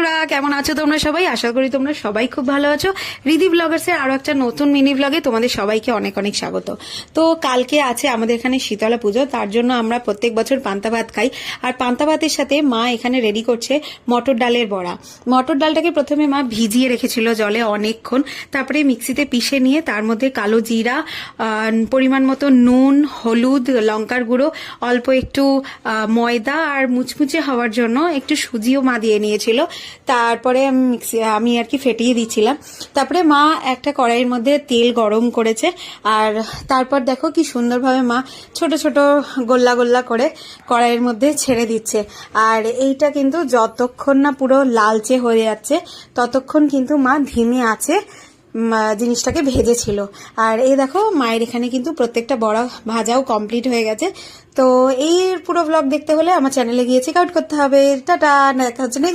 বন্ধুরা, কেমন আছো তোমরা সবাই? আশা করি তোমরা সবাই খুব ভালো আছো। রিদি ব্লগার্সের আরো একটা নতুন মিনি ব্লগে তোমাদের সবাইকে অনেক অনেক স্বাগত। তো কালকে আছে আমাদের এখানে শীতলা পুজো, তার জন্য আমরা প্রত্যেক বছর পান্তা ভাত খাই। আর পান্তা ভাতের সাথে মা এখানে রেডি করছে মটর ডালের বড়া। মটর ডালটাকে প্রথমে মা ভিজিয়ে রেখেছিল জলে অনেকক্ষণ, তারপরে মিক্সিতে পিষে নিয়ে তার মধ্যে কালো জিরা, পরিমাণ মতো নুন, হলুদ, লঙ্কার গুঁড়ো, অল্প একটু ময়দা আর মুচমুচে হওয়ার জন্য একটু সুজিও মা দিয়ে নিয়েছিল। তারপরে আমি আর কি ফেটিয়ে দিচ্ছিলাম। তারপরে মা একটা কড়াইয়ের মধ্যে তেল গরম করেছে, আর তারপর দেখো কি সুন্দরভাবে মা ছোট ছোট গোল্লা গোল্লা করে কড়াইয়ের মধ্যে ছেড়ে দিচ্ছে। আর এইটা কিন্তু যতক্ষণ না পুরো লালচে হয়ে যাচ্ছে ততক্ষণ কিন্তু মা ধিমে আছে জিনিসটাকে ভেজেছিল। আর এই দেখো মায়ের এখানে কিন্তু প্রত্যেকটা বড়া ভাজাও কমপ্লিট হয়ে গেছে। তো এই পুরো ব্লগ দেখতে হলে আমার চ্যানেলে গিয়ে চেক আউট করতে হবে। টাটা, দেখা হচ্ছে next